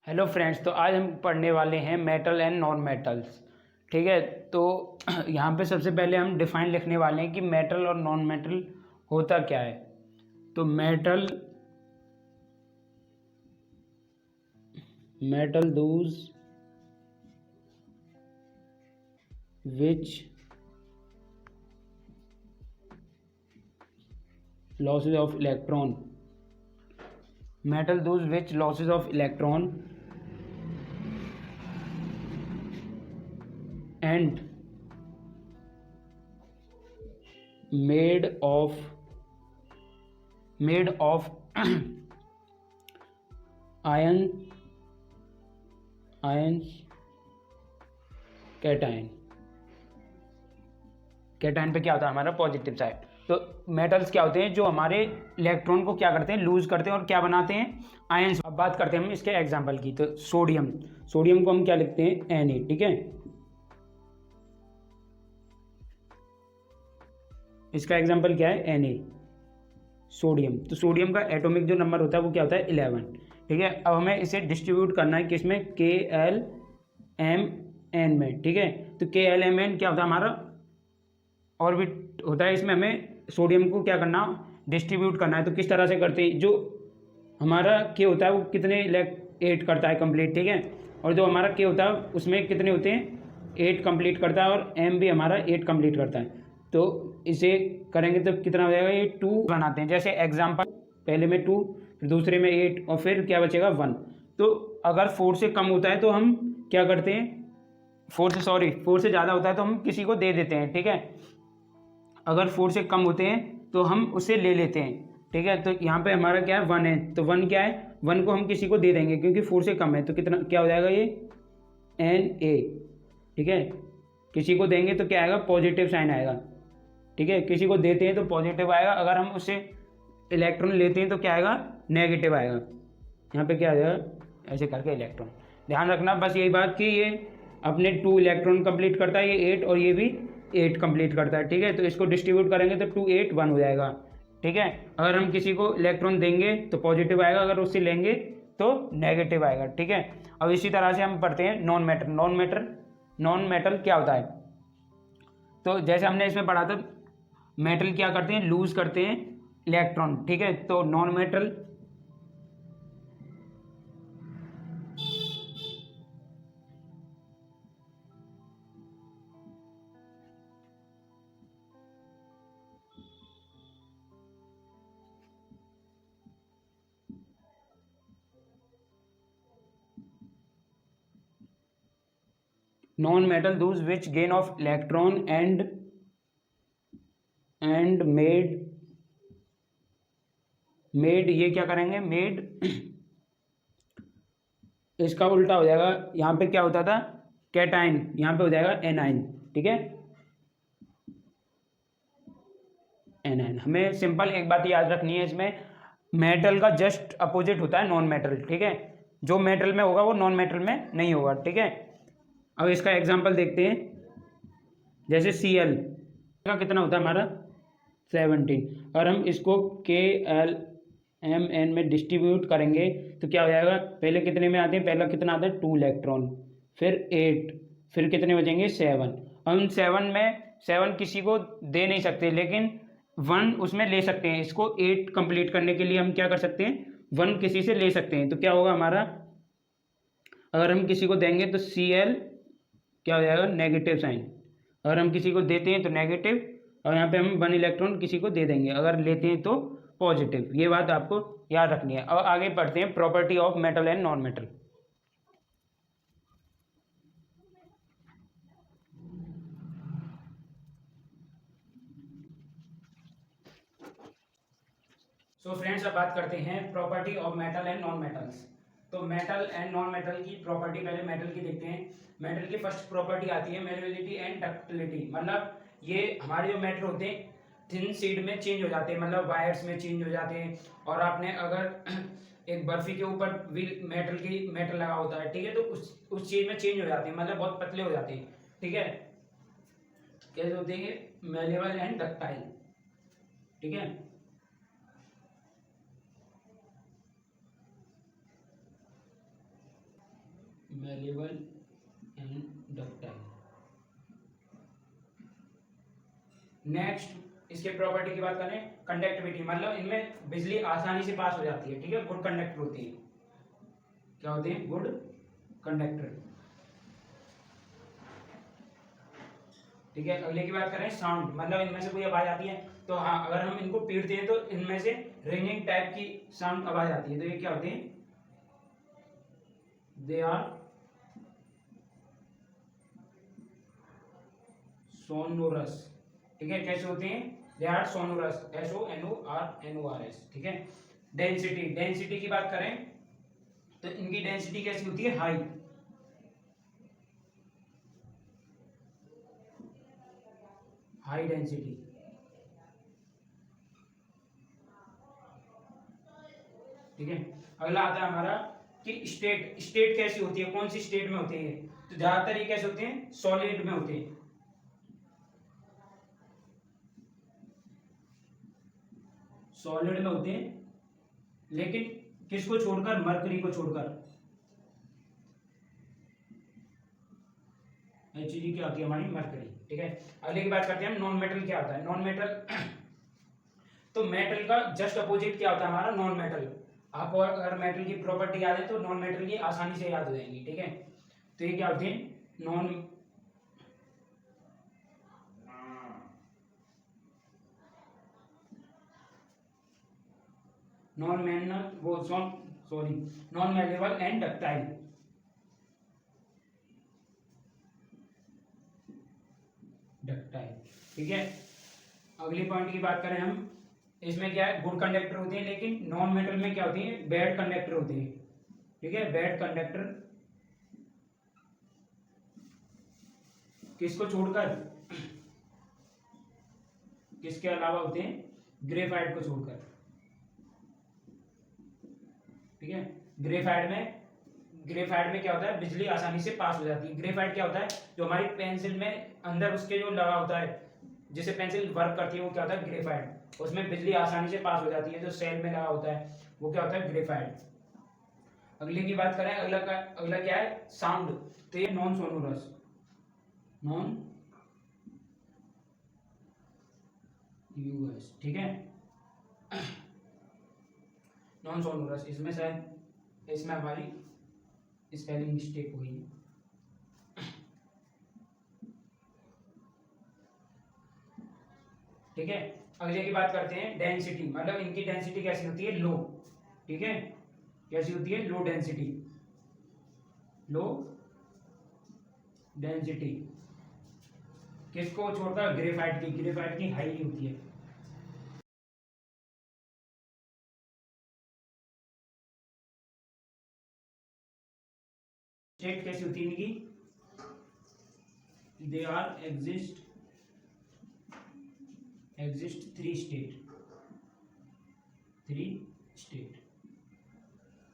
Hello friends, तो आज हम पढ़ने वाले हैं मेटल एंड नॉन मेटल्स। ठीक है। तो यहाँ पे सबसे पहले हम डिफाइन लिखने वाले हैं कि मेटल और नॉन मेटल होता क्या है। तो metal metal those which losses of electron metal those which losses of electron and made of ions cation पे क्या होता है हमारा पॉजिटिव साइड। तो मेटल्स क्या होते हैं जो हमारे इलेक्ट्रॉन को क्या करते हैं, लूज करते हैं और क्या बनाते हैं, आयंस। अब बात करते हैं हम इसके एग्जांपल की। तो सोडियम को हम क्या लिखते हैं, Na। ठीक है, इसका एग्जांपल क्या है, Na सोडियम। तो सोडियम का एटॉमिक जो नंबर होता है वो क्या होता है, 11। ठीक है। अब हमें इसे डिस्ट्रीब्यूट करना है किसमें, KLMN में। ठीक है। तो KLMN क्या होता है हमारा ऑर्बिट होता है। इसमें हमें सोडियम को क्या करना, डिस्ट्रीब्यूट करना है। तो किस तरह से करते हैं, जो हमारा के होता है वो कितने 8 करता है कंप्लीट। ठीक है। और जो हमारा के होता है उसमें कितने होते हैं, 8 कंप्लीट करता है, और M भी हमारा 8 कंप्लीट करता है। तो इसे करेंगे तो कितना हो जाएगा, ये 2 बनाते हैं। जैसे एग्जाम्पल, पहले में 2, फिर दूसरे में 8, और फिर क्या बचेगा 1। तो अगर 4 से कम होता है तो हम क्या करते हैं, 4 से ज़्यादा होता है तो हम किसी को दे देते हैं। ठीक है। अगर 4 से कम होते हैं तो हम उसे ले लेते हैं। ठीक है। तो यहाँ पे हमारा क्या है, 1 है। तो 1 क्या है, 1 को हम किसी को दे देंगे क्योंकि 4 से कम है। तो कितना क्या हो जाएगा, ये Na। ठीक है। किसी को देंगे तो क्या आएगा, पॉजिटिव साइन आएगा। ठीक है। किसी को देते हैं तो पॉजिटिव आएगा, अगर हम उससे इलेक्ट्रॉन लेते हैं तो क्या आएगा, नेगेटिव आएगा। यहाँ पे क्या आ जाएगा, ऐसे करके इलेक्ट्रॉन। ध्यान रखना बस यही बात कि ये अपने 2 इलेक्ट्रॉन कंप्लीट करता है, ये 8, और ये भी 8 कंप्लीट करता है। ठीक है। तो इसको डिस्ट्रीब्यूट करेंगे तो 2 8 1 हो जाएगा। ठीक है। अगर हम किसी को इलेक्ट्रॉन देंगे तो पॉजिटिव आएगा, अगर उससे लेंगे तो नेगेटिव आएगा। ठीक है। अब इसी तरह से हम पढ़ते हैं नॉन मेटल क्या होता है। तो जैसे हमने इसमें पढ़ा था, मेटल क्या करते हैं, लूज करते हैं इलेक्ट्रॉन। ठीक है। तो non metal those which gain of electron and made ये क्या करेंगे, मेड इसका उल्टा हो जाएगा। यहाँ पे क्या होता था, कैटाइन, यहाँ पे हो जाएगा एनाइन। ठीक है, एनाइन। हमें सिंपल एक बात याद रखनी है, इसमें मेटल का जस्ट अपोजिट होता है नॉन मेटल। ठीक है। जो मेटल में होगा वो नॉन मेटल में नहीं होगा। ठीक है। अब इसका एग्जांपल देखते हैं। जैसे Cl का कितना होता है हमारा, 17। और हम इसको KLMN में डिस्ट्रीब्यूट करेंगे तो क्या हो जाएगा, पहले कितने में आते हैं, पहला कितना आता है 2 इलेक्ट्रॉन, फिर 8, फिर कितने बचेंगे 7। हम 7 में 7 किसी को दे नहीं सकते, लेकिन 1 उसमें ले सकते हैं। इसको 8 कंप्लीट करने के लिए हम क्या कर सकते हैं, 1 किसी से ले सकते हैं। तो क्या होगा हमारा, अगर हम किसी को देंगे तो Cl क्या हो जाएगा, नेगेटिव साइन। अगर हम किसी को देते हैं तो नेगेटिव, और यहाँ पे हम 1 इलेक्ट्रॉन किसी को दे देंगे, अगर लेते हैं तो पॉजिटिव। ये बात आपको याद रखनी है। अब आगे पढ़ते हैं property of metal and non metal. So friends, अब बात करते हैं property of metal and non metals. तो मेटल एंड नॉन मेटल की प्रॉपर्टी, पहले मेटल की देखते हैं। मेटल की फर्स्ट प्रॉपर्टी आती है मेलेबिलिटी एंड डक्टिलिटी। मतलब ये हमारे जो मेटल होते हैं थिन सीड में चेंज हो जाते हैं, मतलब वायर्स में चेंज हो जाते हैं। और आपने अगर एक बर्फी के ऊपर भी मेटल लगा होता है, ठीक है, तो उस चीज में चेंज हो जाते हैं, मतलब बहुत पतले हो जाते हैं। ठीक है। कैसे होते हैं, मेलेबल एंड डक्टाइल। ठीक है। Malleable and ductile. नेक्स्ट इसके प्रॉपर्टी की बात करें, कंडक्टिविटी, मतलब इनमें बिजली आसानी से पास हो जाती है, ठीक है, गुड कंडक्टर होती है। क्या होते हैं? गुड कंडक्टर, ठीक है। अगले की बात करें, साउंड, मतलब इनमें से कोई आवाज आती है तो हाँ, अगर हम इनको पीटते हैं तो इनमें से रिंगिंग टाइप की साउंड आवाज आती है, तो ये क्या होते हैं? दे आर सोनोरस, ठीक है। कैसे होते हैं? दे आर सोनोरस, SONORNORS, ठीक है। डेंसिटी, डेंसिटी की बात करें तो इनकी डेंसिटी कैसी होती है? हाई, हाई डेंसिटी, ठीक है। अगला आता है हमारा कि स्टेट, स्टेट कैसी होती है, कौन सी स्टेट में होती है? तो ज्यादातर ये कैसे होते हैं? सॉलिड में होते हैं, सॉलिड में होते हैं, लेकिन किसको छोड़कर? मरकरी को छोड़कर। Hg क्या होती है? हमारी मरकरी, ठीक है। अगले की बात करते हैं हम, नॉन मेटल क्या होता है? नॉन मेटल तो मेटल का जस्ट अपोजिट क्या होता है? हमारा नॉन मेटल। आपको अगर मेटल की प्रॉपर्टी याद है तो नॉन मेटल की आसानी से याद हो जाएंगी, ठीक है। तो ये क्या होते हैं? नॉन नॉन मैनल वो sorry non malleable and ductile, ductile, ठीक है। अगली पॉइंट की बात करें हम, इसमें क्या है? गुड कंडक्टर होते हैं, लेकिन नॉन मेटल में क्या होती है? बैड कंडक्टर होते हैं, ठीक है। बैड कंडक्टर किसको छोड़कर? किसके अलावा होते हैं? ग्रेफाइट को छोड़कर, ठीक है। ग्रेफाइट में क्या होता है? बिजली आसानी से पास हो जाती है। ग्रेफाइट क्या होता है? जो हमारी पेंसिल में अंदर उसके जो लगा होता है, जिससे पेंसिल वर्क करती है, वो क्या होता है? ग्रेफाइट। उसमें बिजली आसानी से पास हो जाती है, जो सेल में लगा होता है वो क्या होता है? ग्रेफाइट। अगले की बात करें, अगला क्या है? साउंड, तो ये नॉन सोनोरस, नॉन यूएस, ठीक है। नॉन सोनोरस, इसमें शायद इसमें हमारी स्पेलिंग मिस्टेक हुई है, ठीक है। अगले की बात करते हैं, डेंसिटी, मतलब इनकी डेंसिटी कैसी होती है? लो, ठीक है। कैसी होती है? लो डेंसिटी, लो डेंसिटी, किसको छोड़कर? ग्रेफाइट की, ग्रेफाइट की हाई होती है। स्टेट कैसी होती है इनकी? They are exist three state,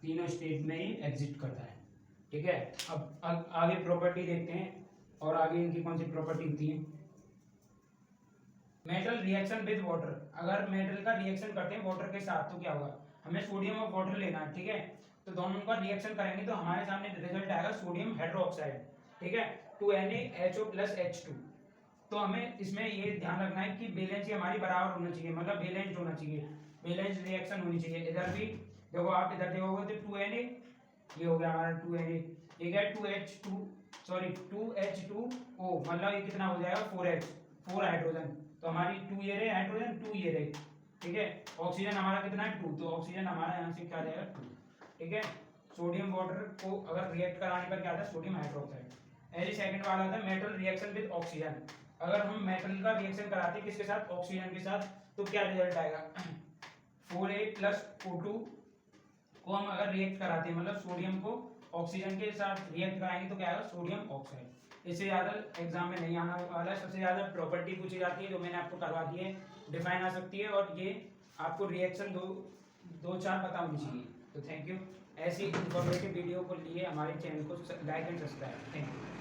तीनों स्टेट में ये एग्जिस्ट करता है, ठीक है। अब आगे प्रॉपर्टी देखते हैं, और आगे इनकी कौन सी प्रॉपर्टी होती है? मेटल रिएक्शन विद वाटर, अगर मेटल का रिएक्शन करते हैं वाटर के साथ तो क्या होगा? हमें सोडियम और वाटर लेना है, ठीक है। तो दोनों का रिएक्शन करेंगे तो हमारे सामने रिजल्ट आएगा सोडियम हाइड्रोक्साइड, ठीक है, 2Na HO + H2। तो हमें इसमें ये ध्यान रखना है कि बैलेंस हमारी बराबर होना चाहिए, मतलब बैलेंस्ड होना चाहिए, बैलेंस रिएक्शन होनी चाहिए। इधर भी देखो, आप इधर देखोगे तो 2Na, ये हो गया हमारा 2Na, ये क्या? 2H2O, मतलब ये कितना हो जाएगा? 4H, 4 hydrogen. तो हमारी 2 ये रहे हाइड्रोजन, 2 ये रहे, ठीक है। ऑक्सीजन हमारा कितना है? 2, तो ऑक्सीजन हमारा यहाँ से क्या आ जाएगा? 2, ठीक है। सोडियम वाटर को अगर रिएक्ट कराने पर क्या आता है? Sodium hydroxide. ऐसे सेकंड वाला आता है मेटल रिएक्शन विद ऑक्सीजन, अगर हम मेटल का रिएक्शन कराते हैं किसके साथ? ऑक्सीजन के साथ, तो क्या रिजल्ट आएगा? 4A + O2 को हम अगर रिएक्ट कराते हैं, मतलब सोडियम को ऑक्सीजन के साथ रिएक्ट कराएंगे तो क्या आएगा? Sodium oxide. इससे ज़्यादा एग्जाम में नहीं आना वाला है। सबसे ज़्यादा प्रॉपर्टी पूछी जाती है जो मैंने आपको करवा दी है, डिफाइन आ सकती है, और ये आपको रिएक्शन दो चार पता होनी चाहिए। तो थैंक यू। ऐसी इन्फॉर्मेटिव वीडियो को लिए हमारे चैनल को like and subscribe. Thank you.